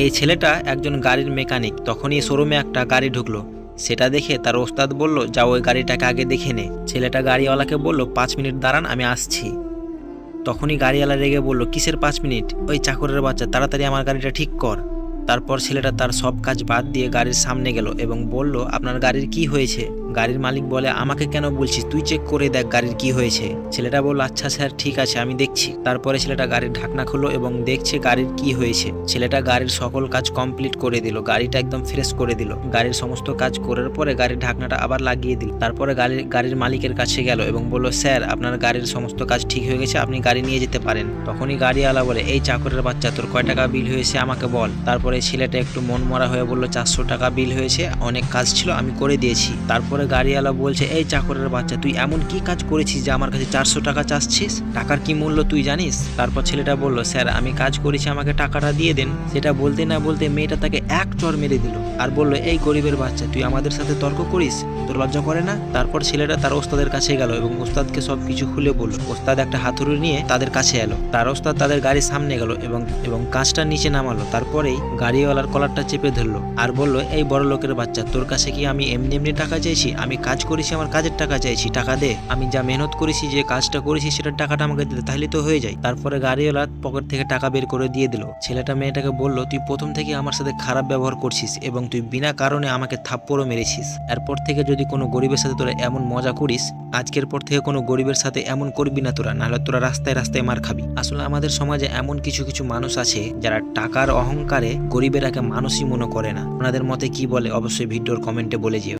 এই ছেলেটা একজন গাড়ির মেকানিক। তখনই শোরুমে একটা গাড়ি ঢুকলো। সেটা দেখে তার ওস্তাদ বলল, যাও ওই গাড়িটাকে আগে দেখে নে। ছেলেটা গাড়িওয়ালাকে বলল, 5 মিনিট দাঁড়ান, আমি আসছি। তখনই গাড়িওয়ালা রেগে বলল, কিসের 5 মিনিট? ওই চাকরের বাচ্চা, তাড়াতাড়ি আমার গাড়িটা ঠিক কর। তারপর ছেলেটা তার সব কাজ বাদ দিয়ে গাড়ির সামনে গেল এবং বলল, আপনার গাড়ির কি হয়েছে? গাড়ির মালিক বলে, আমাকে কেন বলছিস, তুই চেক করে দেখ গাড়ির কি হয়েছে। ছেলেটা বলল, আচ্ছা স্যার, ঠিক আছে, আমি দেখছি। তারপরে ছেলেটা গাড়ির ঢাকনা খুললো এবং দেখছে গাড়ির কি হয়েছে। ছেলেটা গাড়ির সকল কাজ কমপ্লিট করে দিল, গাড়িটা একদম ফ্রেশ করে দিল। গাড়ির সমস্ত কাজ করার পরে গাড়ির ঢাকনাটা আবার লাগিয়ে দিল। তারপরে গাড়ির মালিকের কাছে গেল এবং বলল, স্যার, আপনার গাড়ির সমস্ত কাজ ঠিক হয়ে গেছে, আপনি গাড়ি নিয়ে যেতে পারেন। তখনই গাড়িওয়ালা বলে, এই চাকরের বাচ্চা, তোর কয় টাকা বিল হয়েছে আমাকে বল। তারপরে ছেলেটা একটু মন মরা হয়ে বলল, 400 টাকা বিল হয়েছে, অনেক কাজ ছিল, আমি করে দিয়েছি। তারপরে গাড়িওয়ালা বলছে, এই চাকরের বাচ্চা, তুই এমন কি কাজ করেছিস যে আমার কাছে 400 টাকা চাচ্ছিস? টাকার কি মূল্য তুই জানিস? তারপর ছেলেটা বলল, স্যার, আমি কাজ করেছি, আমাকে টাকাটা দিয়ে দেন। সেটা বলতে না বলতে মেয়েটা তাকে এক চড় মেরে দিল আর বলল, এই গরিবের বাচ্চা, তুই আমাদের সাথে তর্ক করিস, তোর লজ্জা করে না? তারপর ছেলেটা তার ওস্তাদের কাছে গেল এবং ওস্তাদকে সবকিছু খুলে বলল। ওস্তাদ একটা হাতুড়ি নিয়ে তাদের কাছে এলো। তার ওস্তাদ তাদের গাড়ির সামনে গেল এবং কাঁচটা নিচে নামালো। তারপরেই গাড়িওয়ালার কলারটা চেপে ধরলো আর বলল, এই বড় লোকের বাচ্চা, তোর কাছে কি আমি এমনি এমনি টাকা চাইছি? আমি কাজ করেছি, আমার কাজের টাকা চাইছি, টাকা দে। আমি যা মেহনত করেছি, যে কাজটা করেছি, সেটার টাকাটা আমাকে দিতে, তাহলে তো হয়ে যায়। তারপরে গাড়িওয়ালা পকেট থেকে টাকা বের করে দিয়ে দিল। ছেলেটা মেয়েটাকে বলল, তুই প্রথম থেকে আমার সাথে খারাপ ব্যবহার করছিস এবং তুই বিনা কারণে আমাকে থাপ্পড়ও মেরেছিস। এরপর থেকে যদি কোনো গরিবের সাথে তোরা এমন মজা করিস, আজকের পর থেকে কোনো গরিবের সাথে এমন করবি না তোরা, নাহলে তোরা রাস্তায় রাস্তায় মার খাবি। আসলে আমাদের সমাজে এমন কিছু কিছু মানুষ আছে যারা টাকার অহংকারে গরিবেরাকে মানুষই মনে করে না। আপনাদের মতে কি বলে অবশ্যই ভিডিওর কমেন্টে বলে যেও।